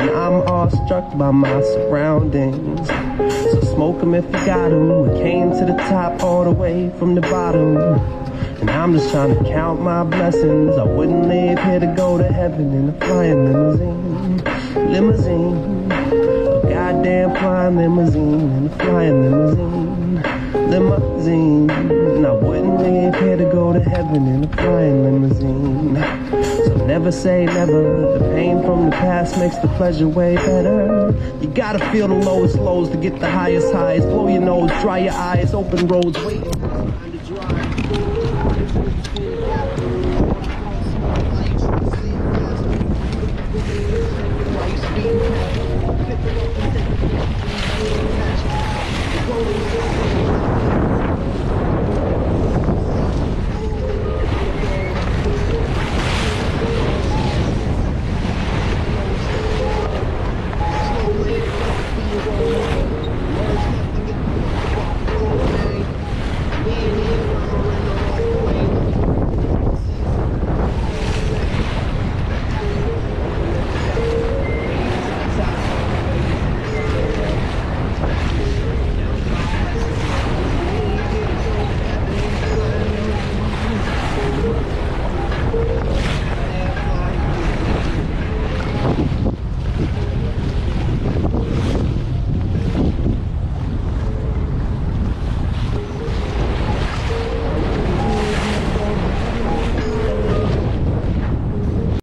and I'm awestruck by my surroundings. So smoke 'em if you got 'em. We came to the top all the way from the bottom, and I'm just trying to count my blessings. I wouldn't leave here to go to heaven in a flying limousine. Limousine, a goddamn flying limousine, in a flying limousine. Limousine, and I wouldn't leave here to go to heaven in a flying limousine. So never say never. The pain from the past makes the pleasure way better. You gotta feel the lowest lows to get the highest highs. Blow your nose, dry your eyes, open roads, waiting for time to dry. Beating